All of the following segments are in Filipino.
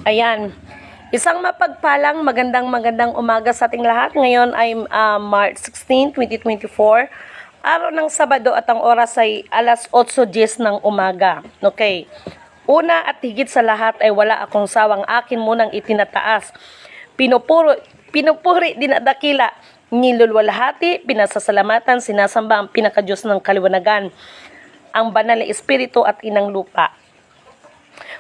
Ayan. Isang mapagpalang magandang umaga sa ating lahat. Ngayon ay March 16, 2024. Araw ng Sabado at ang oras ay alas 8:10 ng umaga. Okay. Una at higit sa lahat ay wala akong sawang akin munang itinataas. Pinupuri, dinadakila, nilulwalhati, pinasasalamatan, sinasamba ang pinakadiyos ng kaliwanagan, ang banal na espiritu at inang lupa.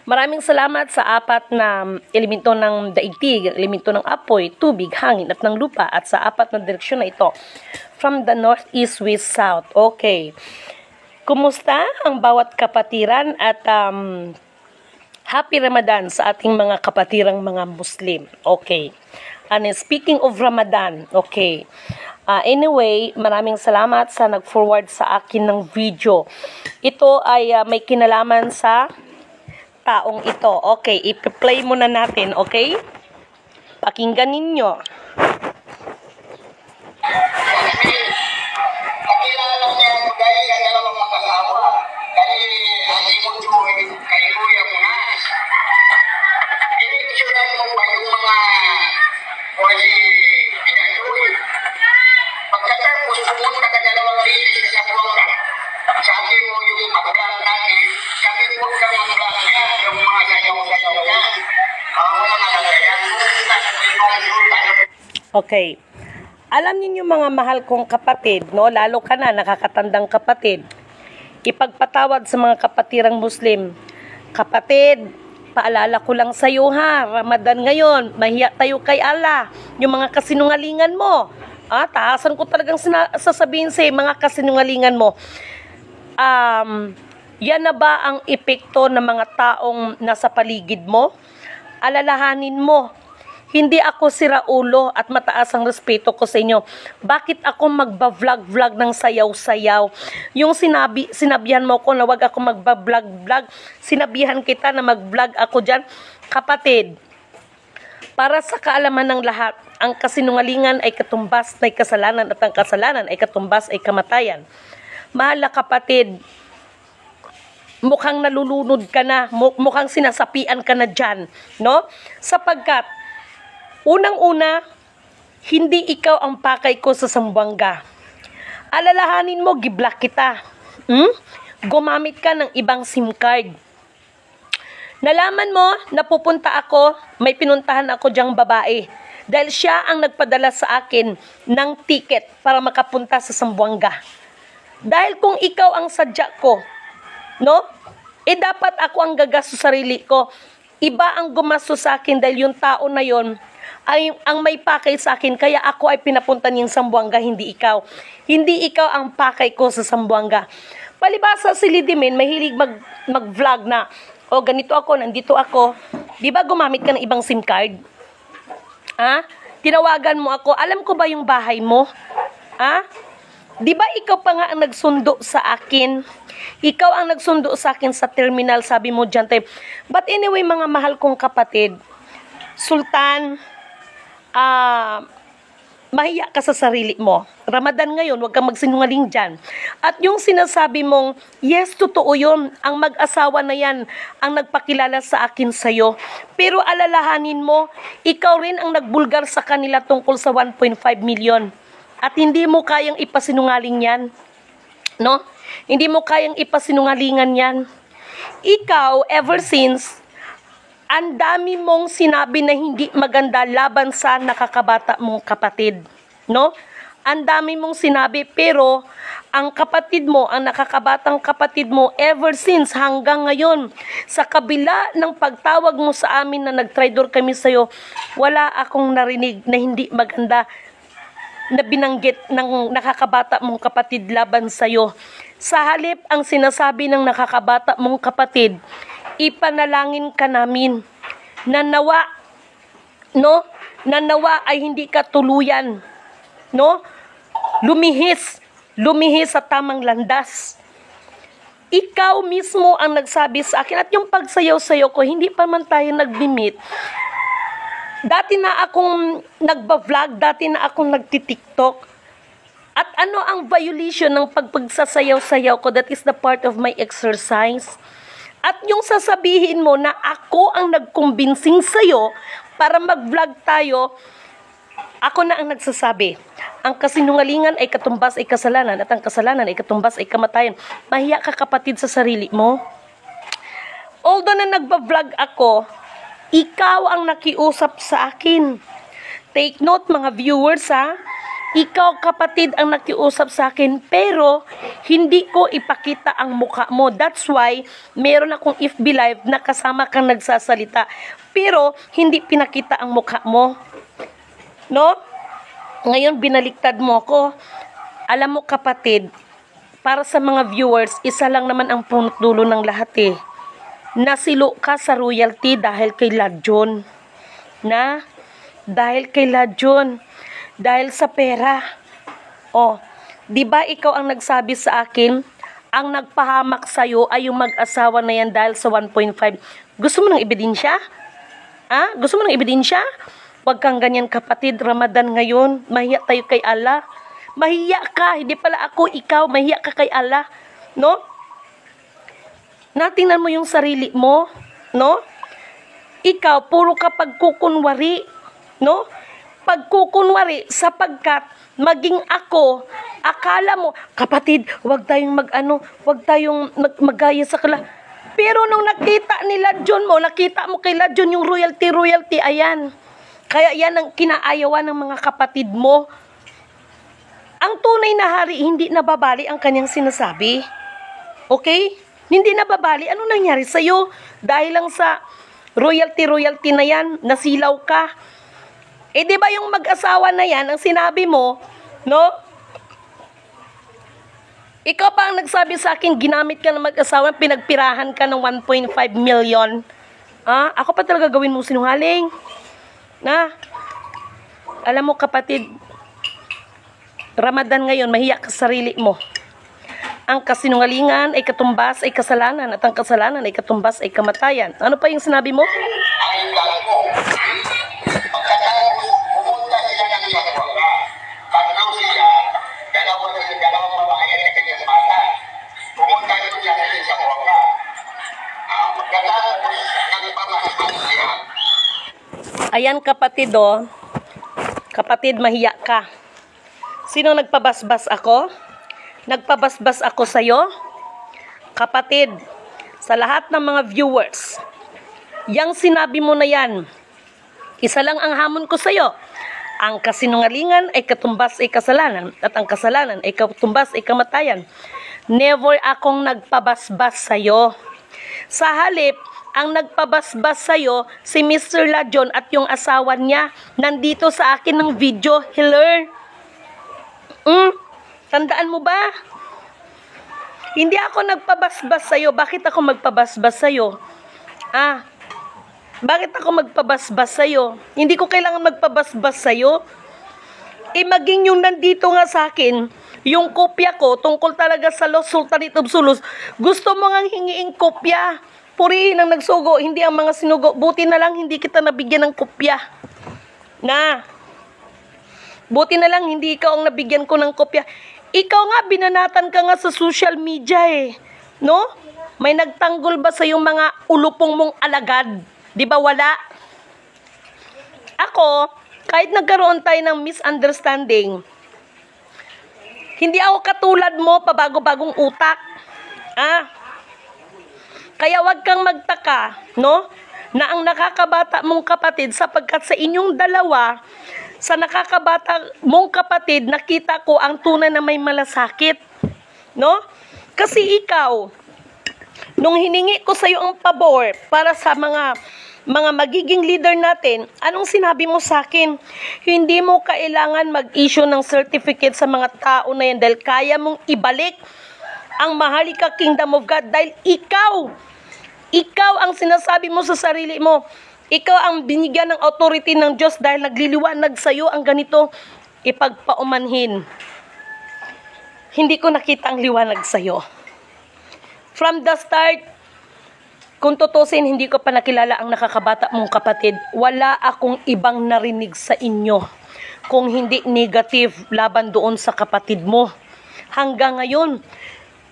Maraming salamat sa apat na elemento ng daigdig, elemento ng apoy, tubig, hangin at ng lupa at sa apat na direksyon na ito. From the north, east, west, south. Okay. Kumusta ang bawat kapatiran at happy Ramadan sa ating mga kapatirang mga Muslim. Okay. And speaking of Ramadan, okay. Anyway, maraming salamat sa nag-forward sa akin ng video. Ito ay may kinalaman sa taong ito. Okay, i-play muna natin, okay? Pakinggan ninyo. Nakilala niya dahil ang dalawang magkasama. Dahil ang imong tuwing kay Kuya Munas. Ininsulan mo ba yung mga pwede pinatuloy? Pagkatapos pumunta ka dalawang linis sa Florida. Sabi mo yung pag-vlog natin, sabi mo kang mag-vlog niya, yung mga sayaw-sayaw niya. Wala nga lang yan. Okay. Alam niyo mga mahal kong kapatid, no? Lalo ka na, nakakatandang kapatid. Ipagpatawad sa mga kapatirang Muslim. Kapatid, paalala ko lang sa iyo ha, Ramadan ngayon, mahiya tayo kay Allah. Yung mga kasinungalingan mo, taasan ko talagang sasabihin sa mga kasinungalingan mo. Yan na ba ang epekto ng mga taong nasa paligid mo? Alalahanin mo, hindi ako siraulo at mataas ang respeto ko sa inyo. Bakit ako magba-vlog ng sayaw-sayaw? Yung sinabihan mo ko na wag ako magba-vlog, sinabihan kita na mag-vlog ako dyan. Kapatid, para sa kaalaman ng lahat, ang kasinungalingan ay katumbas na kasalanan at ang kasalanan ay katumbas ay kamatayan. Mahal na kapatid, mukhang nalulunod ka na, mukhang sinasapian ka na dyan, no? Sapagkat, unang-una, hindi ikaw ang pakay ko sa Zamboanga. Alalahanin mo, giblock kita. Gumamit ka ng ibang SIM card. Nalaman mo, napupunta ako, may pinuntahan ako diyang babae. Dahil siya ang nagpadala sa akin ng ticket para makapunta sa Zamboanga. Dahil kung ikaw ang sadya ko, no? Dapat ako ang gagastos sa sarili ko. Iba ang gumastos sa akin dahil yung tao na yon ay ang may pakay sa akin, kaya ako ay pinapunta niyang Zamboanga, hindi ikaw. Hindi ikaw ang pakay ko sa Zamboanga. Palibasa si Lidimin, mahilig mag-vlog na, ganito ako, nandito ako. Di ba gumamit ka ng ibang SIM card? Tinawagan mo ako, alam ko ba yung bahay mo? Di ba ikaw pa nga ang nagsundo sa akin? Ikaw ang nagsundo sa akin sa terminal, sabi mo dyan tayo. But anyway, mga mahal kong kapatid, Sultan, mahiya ka sa sarili mo. Ramadan ngayon, huwag kang magsinungaling dyan. At yung sinasabi mong, yes, totoo yun. Ang mag-asawa na yan ang nagpakilala sa akin sa'yo. Pero alalahanin mo, ikaw rin ang nagbulgar sa kanila tungkol sa 1.5 million. At hindi mo kayang ipasinungaling yan. No? Hindi mo kayang ipasinungalingan yan. Ikaw, ever since, ang dami mong sinabi na hindi maganda laban sa nakakabata mong kapatid. No? Ang dami mong sinabi, pero ang kapatid mo, ang nakakabatang kapatid mo, ever since hanggang ngayon, sa kabila ng pagtawag mo sa amin na nag-traitor kami sa'yo, wala akong narinig na hindi maganda na binanggit ng nakakabata mong kapatid laban sa'yo. Sa halip, ang sinasabi ng nakakabata mong kapatid, ipanalangin ka namin na nawa, no? Na nawa ay hindi ka tuluyan, no? Lumihis sa tamang landas. Ikaw mismo ang nagsabi sa akin, at yung pagsayaw-sayaw ko, hindi pa man tayo nag-meet. Dati na akong nagba-vlog, dati na akong nagti-TikTok. At ano ang violation ng pagsasayaw-sayaw ko? That is the part of my exercise. At yung sasabihin mo na ako ang nagkumbinsing sa'yo para mag-vlog tayo, ako na ang nagsasabi. Ang kasinungalingan ay katumbas ay kasalanan at ang kasalanan ay katumbas ay kamatayan. Mahiya ka kapatid sa sarili mo. Although na nagba-vlog ako, ikaw ang nakiusap sa akin. Take note mga viewers ha. Ikaw kapatid ang nakiusap sa akin pero hindi ko ipakita ang mukha mo. That's why meron akong FB Live na kasama kang nagsasalita. Pero hindi pinakita ang mukha mo. No? Ngayon binaliktad mo ko. Alam mo kapatid, para sa mga viewers, isa lang naman ang punot dulo ng lahat eh. Nasilo ka sa royalty dahil kay Ladjon. Dahil kay Ladjon. Dahil sa pera. Oh, 'di ba ikaw ang nagsabi sa akin, ang nagpahamak sa iyo ay yung mag-asawa na yan dahil sa 1.5. Gusto mo ng ebidensya? Gusto mo ng ebidensya? Huwag kang ganyan kapatid, Ramadan ngayon. Mahiya tayo kay Allah. Mahiya ka, hindi pala ako, ikaw, mahiya ka kay Allah. No? Natingnan mo yung sarili mo, no? Ikaw, puro ka pagkukunwari, no? Pagkukunwari sapagkat maging ako, akala mo, kapatid, huwag tayong huwag tayong magaya sa kala. Pero nung nakita ni Ladjon mo, nakita mo kay Ladjon yung royalty, ayan. Kaya yan ang kinaayawan ng mga kapatid mo. Ang tunay na hari, hindi nababali ang kanyang sinasabi. Okay? Hindi nababali. Ano nangyari sa'yo? Dahil lang sa royalty na yan, nasilaw ka. Eh, di ba yung mag-asawa na yan, ang sinabi mo, no? Ikaw pa ang nagsabi sa akin, ginamit ka ng mag-asawa, pinagpirahan ka ng 1.5 million. Ako pa talaga gawin mong sinungaling. Alam mo kapatid, Ramadan ngayon, mahiya ka sa sarili mo. Ang kasinungalingan ay katumbas ay kasalanan at ang kasalanan ay katumbas ay kamatayan. Ano pa yung sinabi mo? Ay, mo. Pagkatapos, pumunta sila ng Sakwara. Tatlo siya, dalawang babae at kanyang bata. Pumunta doon siya sa Sakwara. Pagkatapos, nagpapasok siya. Ayan kapatid oh. Kapatid, mahiya ka. Sino nagpabasbas ako? Nagpabasbas ako sa'yo? Kapatid, sa lahat ng mga viewers, yang sinabi mo na yan, isa lang ang hamon ko sa'yo. Ang kasinungalingan ay katumbas ay kasalanan at ang kasalanan ay katumbas ay kamatayan. Never akong nagpabasbas sa'yo. Sa halip, ang nagpabasbas sa'yo, si Mr. Ladjon at yung asawa niya, nandito sa akin ng video, Hiller. Tandaan mo ba? Hindi ako nagpabasbas sa'yo. Bakit ako magpabasbas sa'yo? Bakit ako magpabasbas sa'yo? Hindi ko kailangan magpabasbas sa'yo. Maging yung nandito nga sa akin, yung kopya ko, tungkol talaga sa Lost Sultanate of Zulus, gusto mo nga hingiing kopya. Purihin ang nagsugo, hindi ang mga sinugo. Buti na lang hindi kita nabigyan ng kopya. Buti na lang hindi ikaw ang nabigyan ko ng kopya. Ikaw nga, binanatan ka nga sa social media eh. No? May nagtanggol ba sa yung mga ulupong mong alagad? Di ba wala? Ako, kahit nagkaroon tayo ng misunderstanding, hindi ako katulad mo, pabago-bagong utak. Kaya wag kang magtaka, no? Na ang nakakabata mong kapatid, sapagkat sa inyong dalawa, sa nakakabata mong kapatid, nakita ko ang tunay na may malasakit. No? Kasi ikaw, nung hiningi ko sa iyo ang pabor para sa mga magiging leader natin, anong sinabi mo sa akin? Hindi mo kailangan mag-issue ng certificate sa mga tao na yan dahil kaya mong ibalik ang Maharlika Kingdom of God dahil ikaw ang sinasabi mo sa sarili mo. Ikaw ang binigyan ng authority ng Diyos dahil nagliliwanag sa iyo ang ganito, ipagpaumanhin. Hindi ko nakita ang liwanag sa iyo. From the start, kung tutusin, hindi ko pa nakilala ang nakakabata mong kapatid. Wala akong ibang narinig sa inyo kung hindi negative laban doon sa kapatid mo. Hanggang ngayon,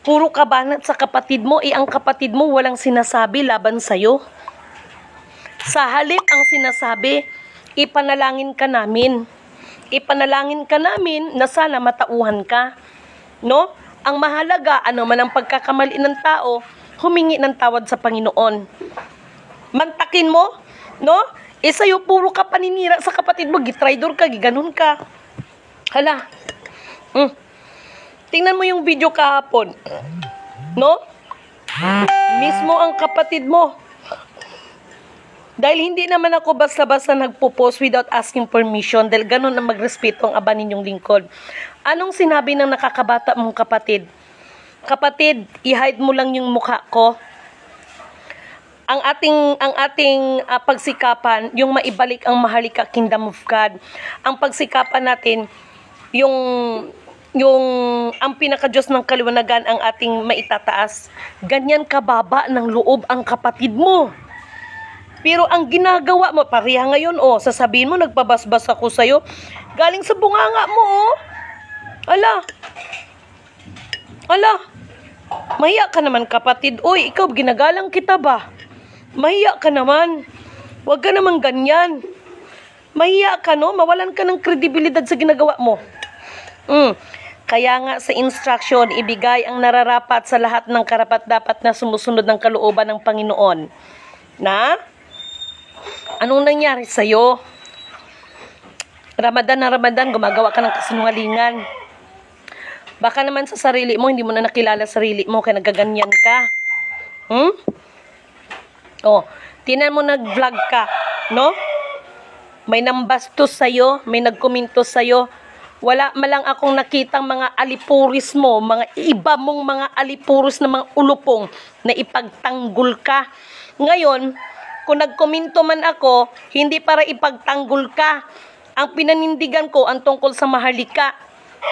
Puro kabanat sa kapatid mo, ang kapatid mo walang sinasabi laban sa'yo. Sa halip ang sinasabi, ipanalangin ka namin. Ipanalangin ka namin na sana matauhan ka. No? Ang mahalaga, ano man ang pagkakamali ng tao, humingi ng tawad sa Panginoon. Mantakin mo, no? Sa'yo puro ka paninira sa kapatid mo, gitraidor ka, giganon ka. Hala. Tingnan mo yung video kahapon. No? Mismo ang kapatid mo. Dahil hindi naman ako basta-basta nagpo-post without asking permission, dahil ganun ang magrespeto ang aba ninyong lingkod. Anong sinabi ng nakakabata mong kapatid? Kapatid, i-hide mo lang yung mukha ko. Ang ating pagsikapan, yung maibalik ang mahalika kingdom of God. Ang pagsikapan natin, yung ang pinaka-Diyos ng kaliwanagan ang ating maitataas. Ganyan kababa ng loob ang kapatid mo. Pero ang ginagawa mo, pareha ngayon, sasabihin mo, nagpabasbas ako sa'yo. Galing sa bunganga mo, Ala. Mahiya ka naman, kapatid. Uy, ikaw, ginagalang kita ba? Mahiya ka naman. Huwag ka naman ganyan. Mahiya ka, no? Mawalan ka ng kredibilidad sa ginagawa mo. Kaya nga sa instruction, ibigay ang nararapat sa lahat ng karapat-dapat na sumusunod ng kalooban ng Panginoon. Na? Anong nangyari sa'yo? Ramadan na Ramadan, gumagawa ka ng kasinungalingan. Baka naman sa sarili mo, hindi mo na nakilala sarili mo, kaya nagaganyan ka. Tinan mo nag-vlog ka, no? May nambastos sa'yo, may nagkomento sa'yo. Wala malang akong nakitang mga alipuris mo, mga iba mong mga alipuris na mga ulupong na ipagtanggol ka. Ngayon, kung nagkomento man ako, hindi para ipagtanggol ka. Ang pinanindigan ko ang tungkol sa mahalika,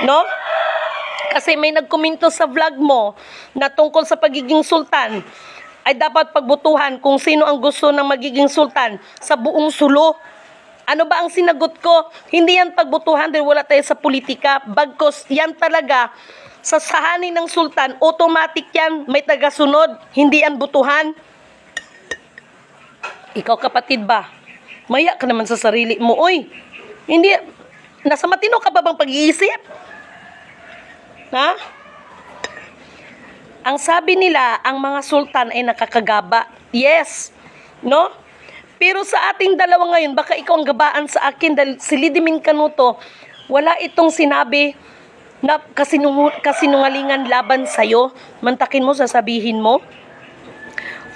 no? Kasi may nagkomento sa vlog mo na tungkol sa pagiging sultan, ay dapat pagbutuhan kung sino ang gusto ng magiging sultan sa buong sulo. Ano ba ang sinagot ko? Hindi yan pagbutuhan dahil wala tayo sa politika. Bagkos yan talaga, sa sahanin ng sultan, automatic yan, may tagasunod. Hindi yan butuhan. Ikaw kapatid ba? Maya ka naman sa sarili mo. Uy, hindi, nasa matino ka ba bang pag-iisip? Ha? Ang sabi nila, ang mga sultan ay nakakagaba. Yes. No? Pero sa ating dalawa ngayon, baka ikaw ang gabaan sa akin dahil si Lidimin Canuto, wala itong sinabi na kasinungalingan laban sa'yo. Mantakin mo, sasabihin mo.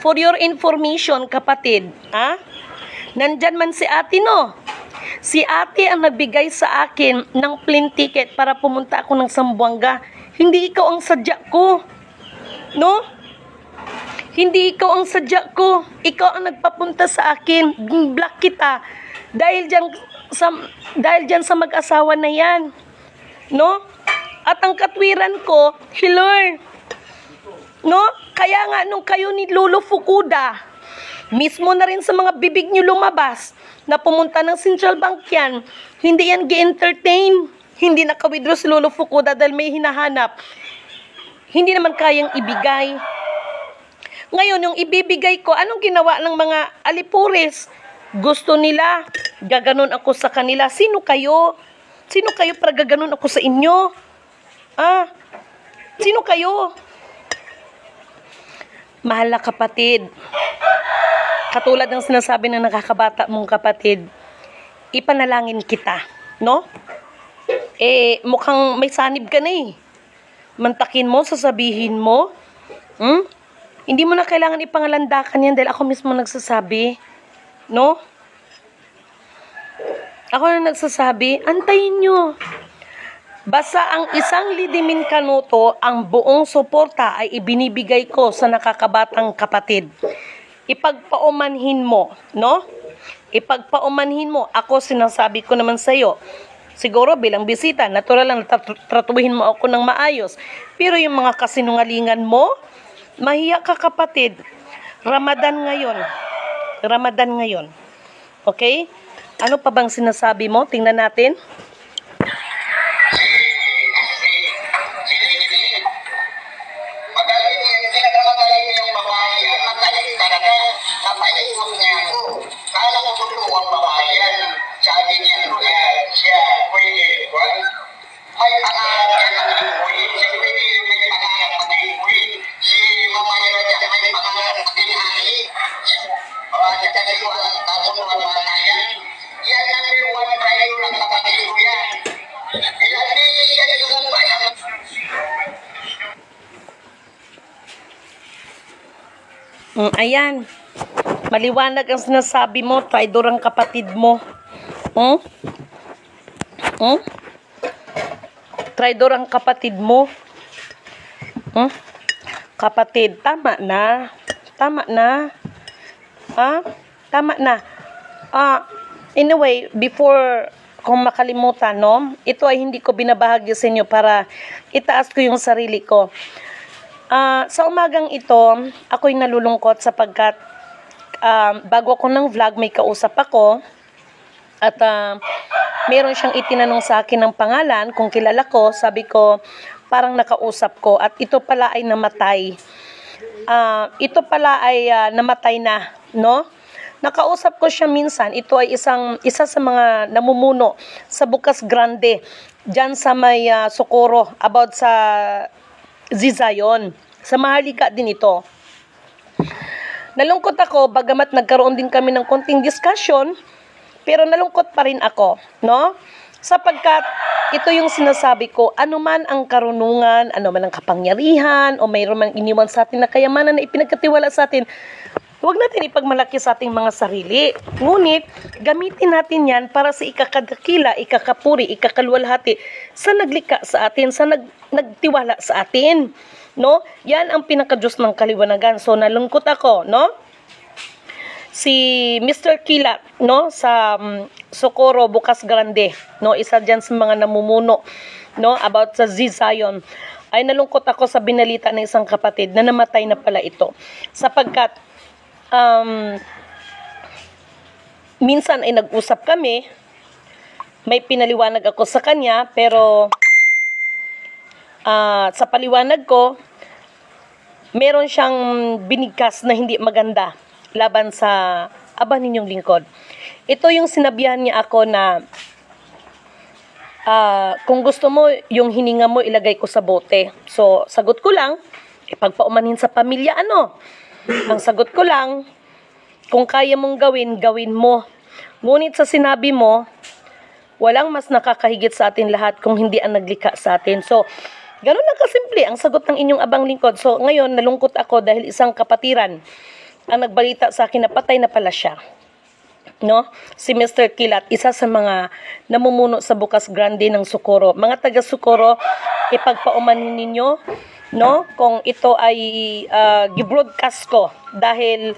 For your information, kapatid, nandyan man si ate, no? Si ate ang nagbigay sa akin ng plane ticket para pumunta ako ng Zamboanga. Hindi ikaw ang sadya ko. No? Hindi ikaw ang sadya ko. Ikaw ang nagpapunta sa akin. Block kita. Dahil dyan sa mag-asawa na yan. No? At ang katwiran ko, Lord. No? Kaya nga nung kayo ni Lolo Fukuda, mismo na rin sa mga bibig niyo lumabas, na pumunta ng Central Bank yan, hindi yan gi-entertain. Hindi naka-withdraw si Lolo Fukuda dahil may hinahanap. Hindi naman kayang ibigay. Ngayon, yung ibibigay ko, anong ginawa ng mga alipuris? Gusto nila, gaganon ako sa kanila. Sino kayo? Sino kayo para gaganon ako sa inyo? Sino kayo? Mahal na kapatid. Katulad ng sinasabi ng nakakabata mong kapatid, ipanalangin kita, no? Mukhang may sanib ka na Mantakin mo, sasabihin mo. Hindi mo na kailangan ipangalandakan yan dahil ako mismo nagsasabi. No? Ako na nagsasabi, antayin nyo. Basta ang isang Lidimin Canuto, ang buong suporta ay ibinibigay ko sa nakakabatang kapatid. Ipagpaumanhin mo, no? Ipagpaumanhin mo. Ako sinasabi ko naman sa'yo. Siguro bilang bisita, natural lang tratuhin mo ako ng maayos. Pero yung mga kasinungalingan mo, mahiya ka kapatid. Ramadan ngayon. Okay? Ano pa bang sinasabi mo? Tingnan natin. ang babayan. Sabi niya, siya pwede, may pangarap siya ng lingkoy. Si pwede may pangarap ng lingkoy. Si Mamaya siya may pangarap ng lingkoy. Sa kaliwa ang kasunod ng batayan. Yan ang number 1 prior ng kapatid ko yan. Ilagay siya sa bayan. Ayan. Maliwanag ang sinasabi mo, traidor ang kapatid mo. Traidor ang kapatid mo. Kapatid, tama na. Tama na. Tama na. Anyway, before kung makalimutan, no? Ito ay hindi ko binabahagi sa inyo para itaas ko yung sarili ko. Sa umagang ito, ako'y nalulungkot sapagkat bago ako ng vlog, may kausap ako at meron siyang itinanong sa akin ng pangalan kung kilala ko. Sabi ko, parang nakausap ko at ito pala ay namatay. Ito pala ay namatay na, no? Nakausap ko siya minsan. Ito ay isa sa mga namumuno sa Bukas Grande, dyan sa may Socorro, about sa Zizayon. Sa Maharlika din ito. Nalungkot ako, bagamat nagkaroon din kami ng konting discussion, pero nalungkot pa rin ako, no? Sapagkat ito yung sinasabi ko, anuman ang karunungan, anuman ang kapangyarihan, o mayroon man iniwan sa atin na kayamanan na ipinagkatiwala sa atin, huwag natin ipagmalaki sa ating mga sarili. Ngunit, gamitin natin yan para sa ikakadakila, ikakapuri, ikakaluwalhati sa naglikha sa atin, sa nagtiwala sa atin. No? Yan ang pinaka-Diyos ng kaliwanagan. So, nalungkot ako, no? Si Mr. Kilat, no? Sa Socorro, Bukas Grande, no? Isa dyan sa mga namumuno, no? About sa Zizayon. Ay nalungkot ako sa binalita ng isang kapatid na namatay na pala ito. Sapagkat, minsan ay nag-usap kami, may pinaliwanag ako sa kanya, pero sa paliwanag ko, meron siyang binigkas na hindi maganda laban sa aba ninyong lingkod. Ito yung sinabihan niya ako na kung gusto mo, yung hininga mo, ilagay ko sa bote. So, sagot ko lang, ipagpaumanhin sa pamilya, ano? Ang sagot ko lang, kung kaya mong gawin, gawin mo. Ngunit sa sinabi mo, walang mas nakakahigit sa atin lahat kung hindi ang naglikha sa atin. So, ganun lang kasimple ang sagot ng inyong abang lingkod. So, ngayon, nalungkot ako dahil isang kapatiran ang nagbalita sa akin na patay na pala siya. No? Si Mr. Kilat, isa sa mga namumuno sa Bukas Grande ng Socorro. Mga taga Socorro, ipagpaumanin ninyo, no? Kung ito ay gibroadcast ko dahil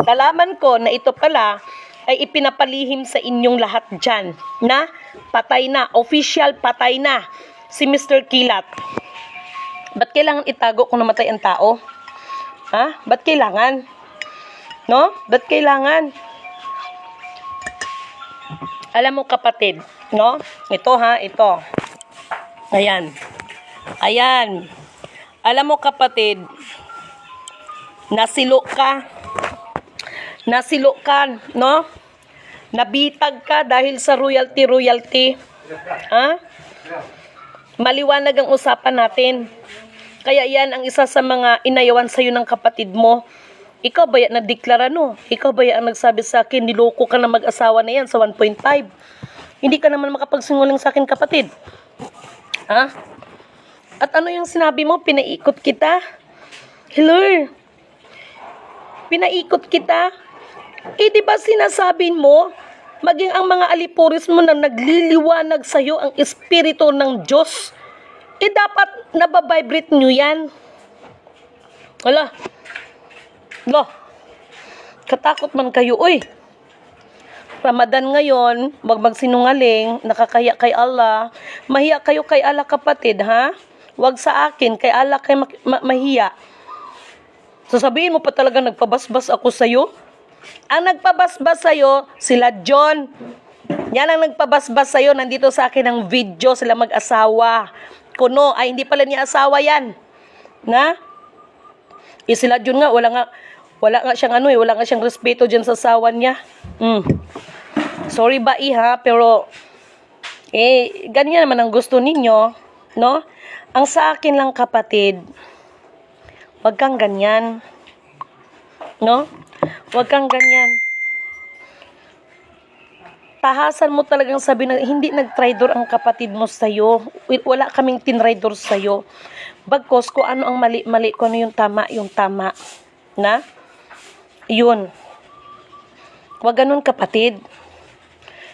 nalaman ko na ito pala ay ipinapalihim sa inyong lahat dyan na patay na, official patay na si Mr. Kilat. Ba't kailangan itago kung namatay ang tao? Ha? Ba't kailangan? No? Ba't kailangan? Alam mo kapatid, no? Ito ha, ito. Ayan. Ayan. Alam mo kapatid, nasilo ka. Nasilo ka, no? Nabitag ka dahil sa royalty. Ha? Maliwanag ang usapan natin. Kaya yan ang isa sa mga inayawan sa'yo ng kapatid mo. Ikaw ba yan nagdeklara, no? Ikaw ba yan ang nagsabi sa akin, niloko ka na mag-asawa na yan sa 1.5? Hindi ka naman makapagsinungaling sa akin, kapatid. Ha? At ano yung sinabi mo? Pinaikot kita? Hello? Pinaikot kita? Di ba sinasabi mo, maging ang mga alipuris mo na nagliliwanag sa'yo ang espiritu ng Diyos, dapat nababibrate nyo yan. Wala. Lo, katakot man kayo, uy. Ramadan ngayon, wag magsinungaling, nakakahiya kay Allah. Mahiya kayo kay Allah, kapatid, ha? Wag sa akin, kay Allah kayo mahiya. Sasabihin mo pa talaga nagpabasbas ako sa'yo? Ang nagpabasbas sa'yo, sila John. Yan ang nagpabasbas sa'yo, nandito sa akin ang video, sila mag-asawa. Kuno, ay hindi pala niya asawa yan. Na? Sila John nga, Wala nga siyang wala nga siyang respeto dyan sa asawa niya. Sorry ba, iha, pero ganyan naman ang gusto ninyo, no? Ang sa akin lang, kapatid, wag kang ganyan. No? Wag kang ganyan. Tahasan mo talagang sabi na hindi nag-traidor ang kapatid mo sa'yo. Wala kaming tinraidor sa'yo. Bagkos kung ano ang mali, kung ano yung tama. Na? Yun. Wag ganun, kapatid.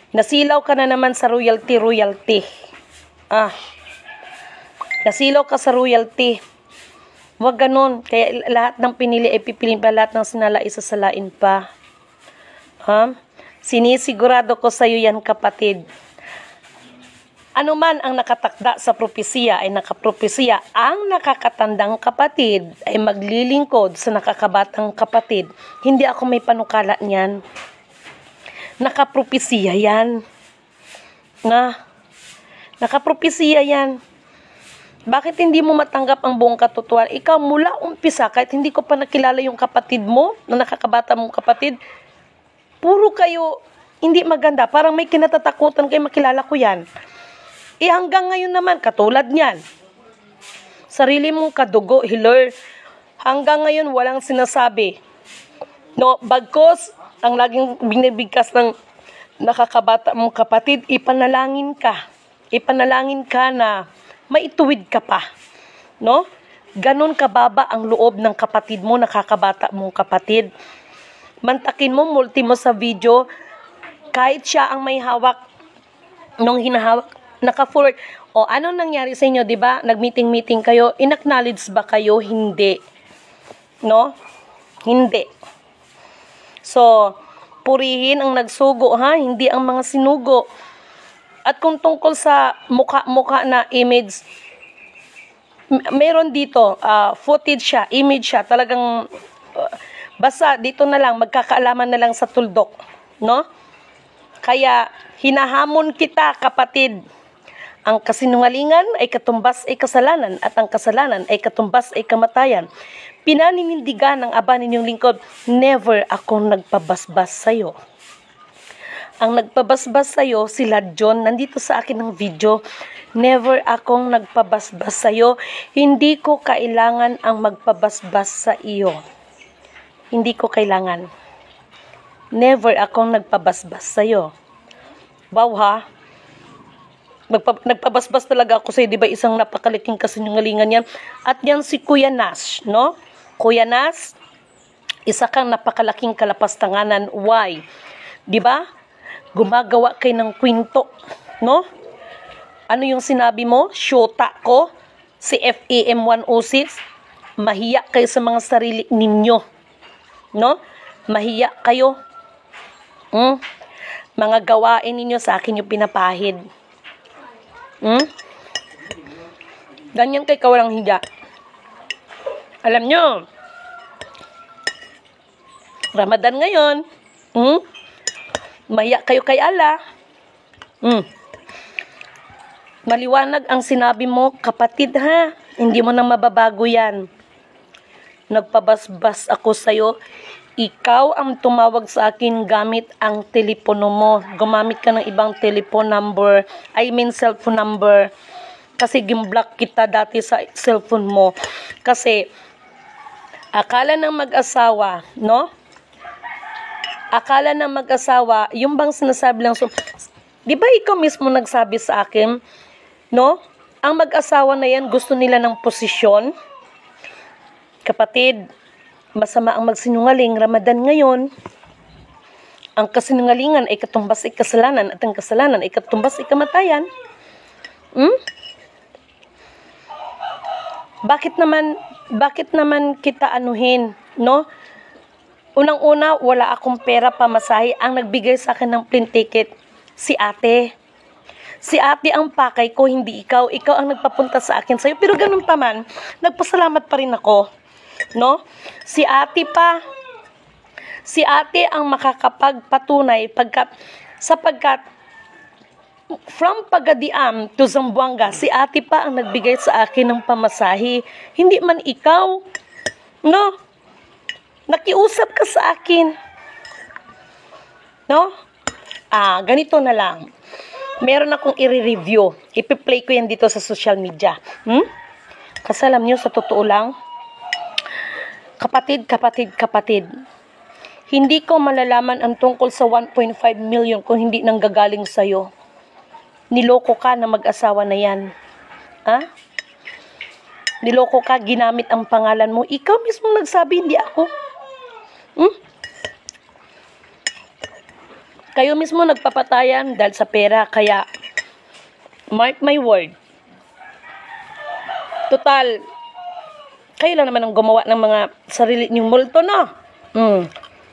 Nasilaw ka na naman sa royalty. Nasilaw ka sa royalty. Wag ganun. Kaya lahat ng pinili ay pipiliin pa, lahat ng sinala isasalain pa. Sinisigurado ko sa iyo yan, kapatid. Ano man ang nakatakda sa propesiya ay nakapropesiya. Ang nakakatandang kapatid ay maglilingkod sa nakakabatang kapatid. Hindi ako may panukala niyan. Nakapropesiya yan. Nakapropesiya yan. Bakit hindi mo matanggap ang buong katotohanan? Ikaw mula umpisa, kahit hindi ko pa nakilala yung kapatid mo, na nakakabata mong kapatid, puro kayo hindi maganda. Parang may kinatatakutan kayo, makilala ko yan. Hanggang ngayon naman, katulad niyan. Sarili mong kadugo, hiler. Hanggang ngayon, walang sinasabi. No, bagkos, ang laging binibigkas ng nakakabata mong kapatid, ipanalangin ka. Ipanalangin ka na maituwid ka pa. No? Ganon kababa ang loob ng kapatid mo, nakakabata mong kapatid. Mantakin mo, multi mo sa video, kahit siya ang may hawak, nung hinahawak, naka-forward. O, anong nangyari sa inyo, di ba? Nag-meeting kayo, in-acknowledge ba kayo? Hindi. No? Hindi. So, purihin ang nagsugo, hindi ang mga sinugo. At kung tungkol sa mukha na image, meron dito, footage siya, image siya, talagang, basta dito na lang, magkakaalaman na lang sa tuldok, no? Kaya, hinahamon kita, kapatid. Ang kasinungalingan ay katumbas ay kasalanan, at ang kasalanan ay katumbas ay kamatayan. Pinaninindigan ng aba ninyong lingkod, never akong nagpabasbas sa'yo. Ang nagpabasbas sa'yo, sila John, nandito sa akin ng video, never akong nagpabasbas sa'yo. Hindi ko kailangan ang magpabasbas sa iyo. Hindi ko kailangan. Never akong nagpabasbas sa'yo. Wow, ha? Nagpabasbas talaga ako sa'yo, di ba? Isang napakalaking kasinungalingan yan. At yan si Kuya Nas, no? Kuya Nas, isa kang napakalaking kalapastanganan. Why? Di ba? Gumagawa kayo ng kwento, no? Ano yung sinabi mo? Shota ko, si FAM 106, mahiya kayo sa mga sarili ninyo, no? Mahiya kayo. Mga gawain ninyo sa akin yung pinapahid. Ganyan kay kawalang higa. Alam nyo, Ramadan ngayon, mahiya kayo kay Allah. Maliwanag ang sinabi mo, kapatid, ha? Hindi mo na mababago yan. Nagpabasbas ako sa'yo. Ikaw ang tumawag sa akin gamit ang telepono mo. Gumamit ka ng ibang telephone number. Cellphone number. Kasi gimblock kita dati sa cellphone mo. Kasi, akala ng mag-asawa, no? Akala ng mag-asawa, yung bang sinasabi lang, di ba ikaw mismo nagsabi sa akin, no? Ang mag-asawa na yan, gusto nila ng posisyon. Kapatid, masama ang magsinungaling. Ramadan ngayon, ang kasinungalingan ay katumbas ay kasalanan, at ang kasalanan ay katumbas ay kamatayan. Bakit naman kita anuhin, no? Unang-una, wala akong pera pamasahe. Ang nagbigay sa akin ng plane ticket, si ate. Si ate ang pakay ko, hindi ikaw. Ikaw ang nagpapunta sa akin sa'yo. Pero ganun pa man, nagpasalamat pa rin ako. No? Si ate pa. Si ate ang makakapagpatunay sapagkat from Pagadian to Zamboanga, si ate pa ang nagbigay sa akin ng pamasahe. Hindi man ikaw. No? Nakiusap ka sa akin. No? Ganito na lang. Meron akong i-review. Ipi-play ko yan dito sa social media. Kasi alam nyo, sa totoo lang, kapatid, hindi ko malalaman ang tungkol sa 1.5 million kung hindi nanggagaling sa'yo. Niloko ka na mag-asawa na yan. Niloko ka, ginamit ang pangalan mo. Ikaw mismo nagsabi, hindi ako. Kayo mismo nagpapatayan dahil sa pera. Kaya, mark my word. Total, kayo lang naman ang gumawa ng mga sarili niyong multo, no?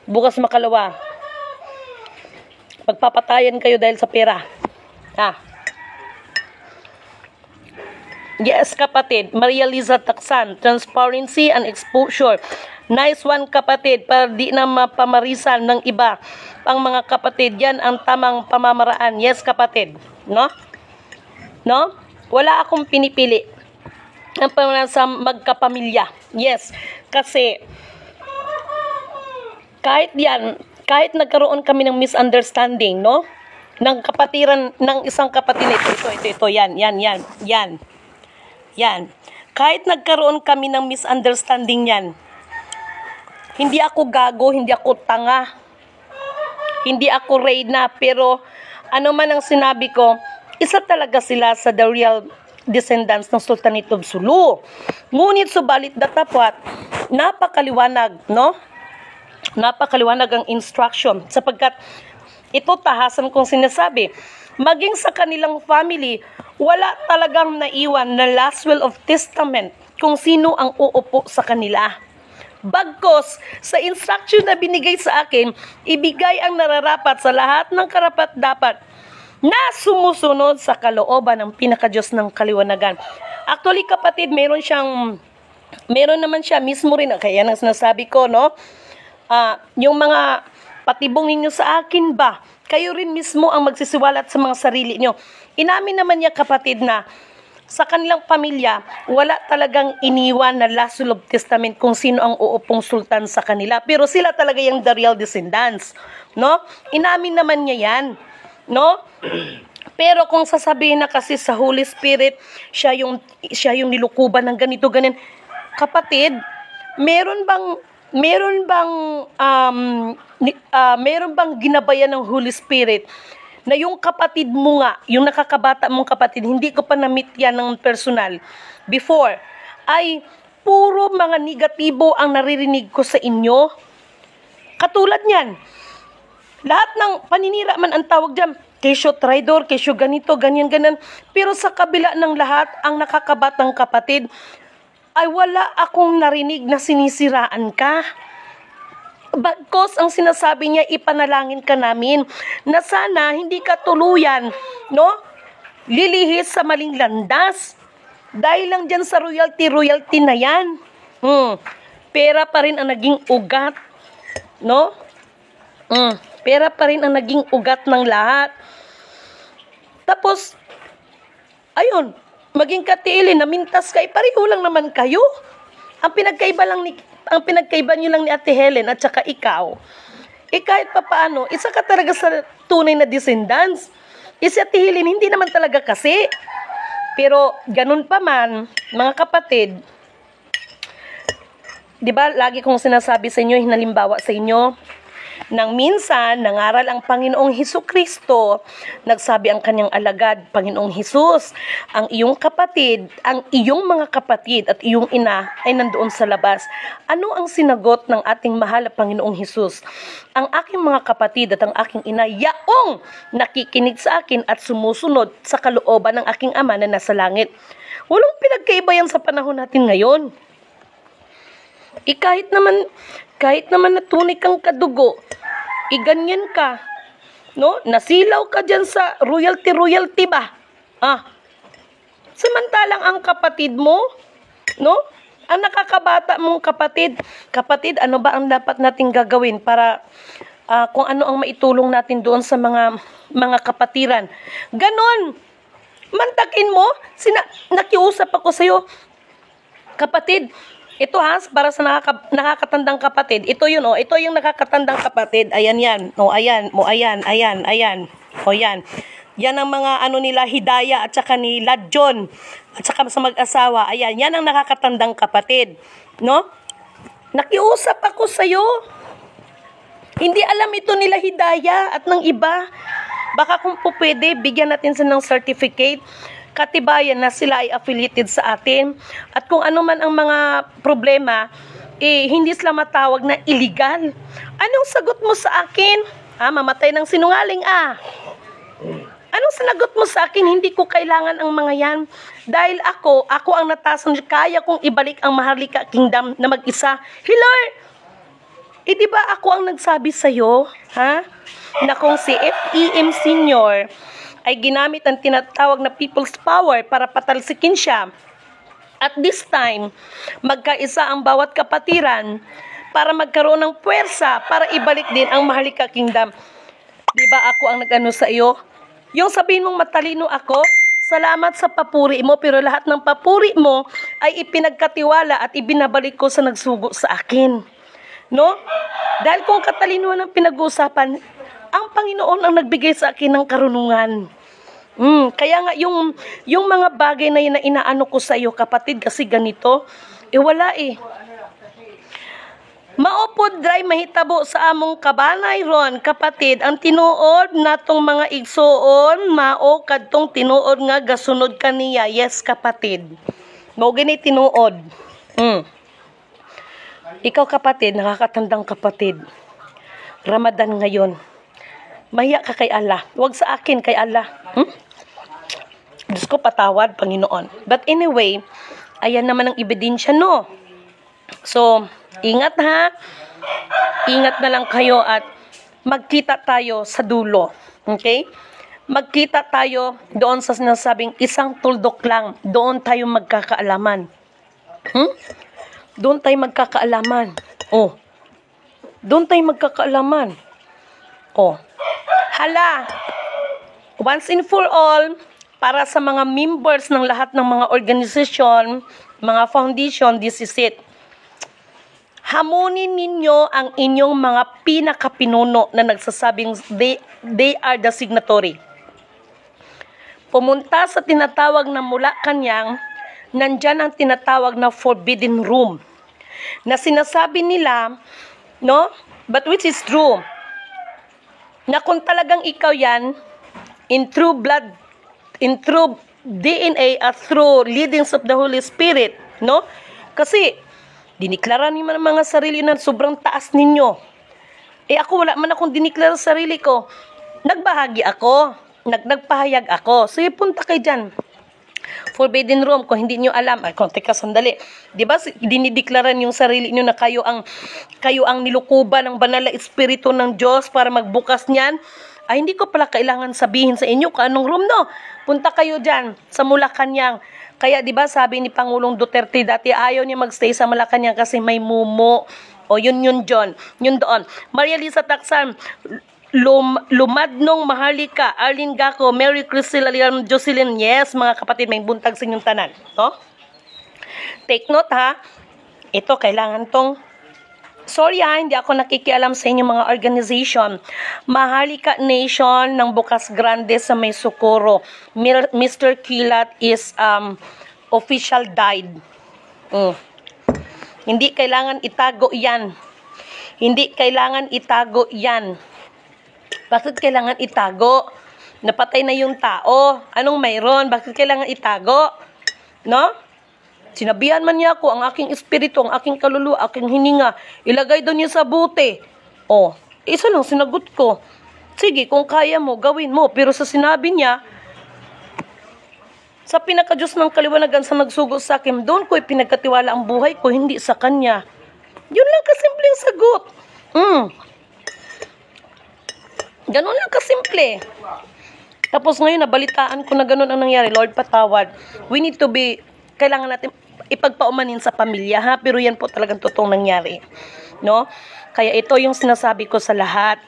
Bukas makalawa. Pagpapatayan kayo dahil sa pera. Yes, kapatid. Maria Liza Taksan. Transparency and exposure. Nice one, kapatid. Para di na mapamarisan ng iba. Ang mga kapatid, yan ang tamang pamamaraan. Yes, kapatid. No? No? Wala akong pinipili. Ang pamamaraan sa magkapamilya. Yes. Kasi, kahit nagkaroon kami ng misunderstanding, no? Ng kapatiran, ng isang kapatid ito, yan. Kahit nagkaroon kami ng misunderstanding yan, hindi ako gago, hindi ako tanga, hindi ako Reyna, pero ano man ang sinabi ko, isa talaga sila sa the real descendants ng Sultanate of Sulu. Ngunit subalit datapwat, napakaliwanag, no? Napakaliwanag ang instruction sapagkat ito tahasan kong sinasabi, maging sa kanilang family, wala talagang naiwan na last will of testament kung sino ang uupo sa kanila. Bagkos, sa instruction na binigay sa akin, ibigay ang nararapat sa lahat ng karapat-dapat na sumusunod sa kalooban ng pinakadiyos ng kaliwanagan. Actually, kapatid, meron naman siya mismo rin, kaya nang sinasabi ko, no? Yung mga patibong ninyo sa akin ba, kayo rin mismo ang magsisiwalat sa mga sarili nyo. Inamin naman niya, kapatid, na sa kanilang pamilya, wala talagang iniwan na last will of testament kung sino ang uupong sultan sa kanila. Pero sila talaga yung the real descendants, no? Inamin naman niya yan, no? Pero kung sasabihin na kasi sa Holy Spirit, siya yung nilukuban ng ganito, ganin. Kapatid, meron bang ginabayan ng Holy Spirit na yung kapatid mo nga, yung nakakabata mong kapatid, hindi ko pa na-meet yan ng personal before, ay puro mga negatibo ang naririnig ko sa inyo. Katulad niyan, lahat ng paninira man ang tawag dyan, kesyo traidor, kesyo ganito, ganyan. Pero sa kabila ng lahat, ang nakakabatang kapatid, ay wala akong narinig na sinisiraan ka. Bagkos ang sinasabi niya, ipanalangin ka namin na sana hindi ka tuluyan, no? Lilihis sa maling landas. Dahil lang dyan sa royalty na yan. Pera pa rin ang naging ugat, no? Pera pa rin ang naging ugat ng lahat. Tapos, ayun, maging katiilin, namintas ka, pareho lang naman kayo. Ang pinagkaiba nyo lang ni Ate Helen at saka ikaw, kahit pa paano, isa ka talaga sa tunay na descendants. Si Ate Helen, hindi naman talaga kasi. Pero, ganun pa man, mga kapatid, di ba, lagi kong sinasabi sa inyo, hinalimbawa sa inyo, nang minsan, nangaral ang Panginoong Hesukristo, nagsabi ang kanyang alagad, Panginoong Hesus, ang iyong kapatid, ang iyong mga kapatid at iyong ina ay nandoon sa labas. Ano ang sinagot ng ating mahal na Panginoong Hesus? Ang aking mga kapatid at ang aking ina, yaong nakikinig sa akin at sumusunod sa kalooban ng aking ama na nasa langit. Walang pinagkaiba yan sa panahon natin ngayon. Kahit naman natunay kang kadugo, ganyan ka, no? Nasilaw ka dyan sa royalty ba? Samantalang ang kapatid mo, no? Ang nakakabata mong kapatid, ano ba ang dapat nating gagawin para kung ano ang maitulong natin doon sa mga kapatiran? Ganon. Mantakin mo, nakiusap ako sa'yo, kapatid, Ito ha, para sa nakakatandang kapatid. Ito yun, oh. Ito yung nakakatandang kapatid. Ayan yan. O, ayan. O, ayan. Ayan. Ayan. O, yan. Yan ang mga ano nila, Hidaya at saka ni Ladjon. At saka sa mag-asawa. Ayan. Yan ang nakakatandang kapatid. No? Nakiusap ako sa'yo. Hindi alam ito nila Hidaya at ng iba. Baka kung po pwede, bigyan natin sila ng certificate. Katibayan na sila ay affiliated sa atin. At kung ano man ang mga problema, hindi sila matawag na illegal. Anong sagot mo sa akin? Mamatay ng sinungaling Anong sinagot mo sa akin? Hindi ko kailangan ang mga yan. Dahil ako ang natasan, kaya kong ibalik ang Maharlika Kingdom na mag-isa. Lord, di ba ako ang nagsabi sa'yo, na kung si FEM Senior ay ginamit ang tinatawag na people's power para patalsikin siya. At this time, magkaisa ang bawat kapatiran para magkaroon ng puwersa para ibalik din ang Maharlika Kingdom. Di ba ako ang nag-ano sa iyo? Yung sabihin mong matalino ako, salamat sa papuri mo, pero lahat ng papuri mo ay ipinagkatiwala at ibinabalik ko sa nagsugo sa akin. No? Dahil kung katalinuhan ang pinag-uusapan, ang Panginoon ang nagbigay sa akin ng karunungan. Kaya nga yung mga bagay na yun na inaano ko sa iyo, kapatid, kasi ganito, wala Maupod dry mahitabo sa among kabanay ron, kapatid, ang tinuod natong mga igsoon, mao kadtong tinuod nga gasunod kaniya. Yes, kapatid. Mao gini tinuod. Ikaw, kapatid, nakakatandang kapatid. Ramadan ngayon. Mahiya ka kay Allah. Huwag sa akin, kay Allah. Diyos ko, patawad, Panginoon. But anyway, ayan naman ang ebidensya, no? So, ingat ha. Ingat na lang kayo at magkita tayo sa dulo. Okay? Magkita tayo doon sa sinasabing isang tuldok lang. Doon tayo magkakaalaman. Doon tayo magkakaalaman. Doon tayo magkakaalaman. Hala, once and for all, para sa mga members ng lahat ng mga organisasyon, mga foundation, this is it. Hamunin ninyo ang inyong mga pinakapinuno na nagsasabing they are the signatory. Pumunta sa tinatawag na Malacanang, nandyan ang tinatawag na forbidden room. Na sinasabi nila, no? But which is true, na kung talagang ikaw yan, in true blood, in true DNA at through leadings of the Holy Spirit, no? Kasi, diniklara niyo man mga sarili na sobrang taas ninyo. Ako, wala man akong diniklara sarili ko. Nagbahagi ako. Nagpahayag ako. So, punta kayo dyan. Forbidden room, kung hindi nyo alam. Teka, sandali. Diba, dinideklaran yung sarili nyo na kayo ang nilukuban ng banal na espiritu ng Diyos para magbukas niyan. Hindi ko pala kailangan sabihin sa inyo kung anong room, no? Punta kayo dyan sa Malacanang. Kaya, di ba, sabi ni Pangulong Duterte dati, ayaw niya magstay sa Malacanang kasi may mumo. Yun doon. Maria Lisa Taksan, Lumadnong Maharlika, Arlene Gaco, Mary Cristina Liam Jocelyn. Yes, mga kapatid, may buntag sa inyong tanan. No? Take note, ha? Ito, kailangan tong sorry hindi ako nakikialam sa inyong mga organization. Maharlika Nation ng Bukas Grande sa May Socorro. Mr. Kilat is official died. Hindi kailangan itago yan. Hindi kailangan itago yan. Bakit kailangan itago? Napatay na yung tao. Anong mayroon? Bakit kailangan itago? No? Sinabihan man niya ako, ang aking espiritu, ang aking kaluluwa, aking hininga, ilagay doon niya sa buti. Isa lang sinagot ko. Sige, kung kaya mo, gawin mo. Pero sa sinabi niya, sa pinaka-Diyos ng kaliwanagan sa nagsugo sa akin, doon ko ipinagkatiwala ang buhay ko, hindi sa kanya. Yun lang kasimpleng sagot. Ganun lang kasimple. Tapos ngayon, nabalitaan ko na ganun ang nangyari. Lord, patawad. We need to be, kailangan natin ipagpaumanin sa pamilya, ha? Pero yan po talagang totoong nangyari. No? Kaya ito yung sinasabi ko sa lahat.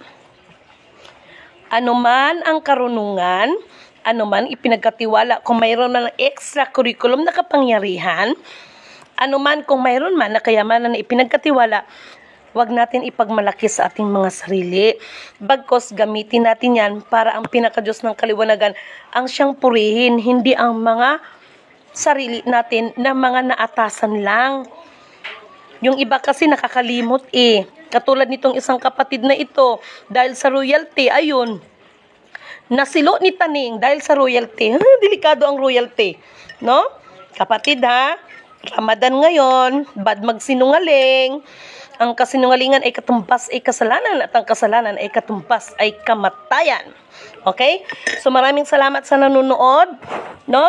Ano man ang karunungan, ano man ipinagkatiwala, kung mayroon na ng extra curriculum na kapangyarihan, Ano man kung mayroon man na kayamanan na ipinagkatiwala, wag natin ipagmalaki sa ating mga sarili. Bagkos gamitin natin yan para ang pinakadiyos ng kaliwanagan ang siyang purihin, hindi ang mga sarili natin na mga naatasan lang. Yung iba kasi nakakalimot eh. Katulad nitong isang kapatid na ito, dahil sa royalty, ayun, nasilo ni Taning dahil sa royalty. Delikado ang royalty, no? Kapatid ha, Ramadan ngayon, bad magsinungaling. Ang kasinungalingan ay katumbas ay kasalanan at ang kasalanan ay katumbas ay kamatayan. Okay? So maraming salamat sa nanonood, no?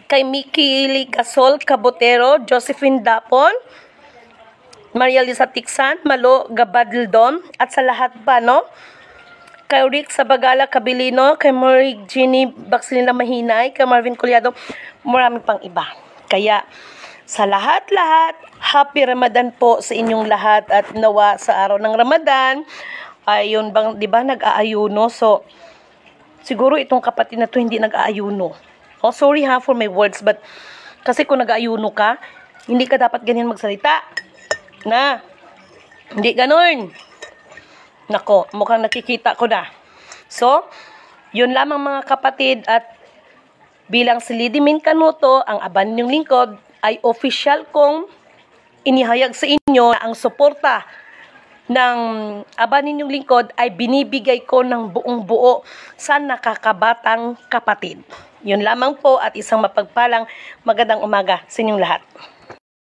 Kay Mickey Ligasol Cabotero, Josephine Dapon, Maria Lisa Tiksan, Malo Gabadildon, at sa lahat pa, no? Kay Rick Sabagala Cabilino, kay Marie Ginny Baxilina Mahinay, kay Marvin Collado, marami pang iba. Kaya, sa lahat-lahat, happy Ramadan po sa inyong lahat at nawa sa araw ng Ramadan, ayun bang, di ba, nag-aayuno? So, siguro itong kapatid na to hindi nag-aayuno. Oh, sorry ha for my words, but kasi kung nag-aayuno ka, hindi ka dapat ganyan magsalita. Na, hindi ganun. Nako, mukhang nakikita ko na. So, yun lamang mga kapatid at bilang si Lady Min Canuto, ang aban niyong lingkod, ay official kong inihayag sa inyo na ang suporta ng aban ninyong lingkod ay binibigay ko ng buong buo sa nakakabatang kapatid. Yun lamang po at isang mapagpalang magandang umaga sa inyong lahat.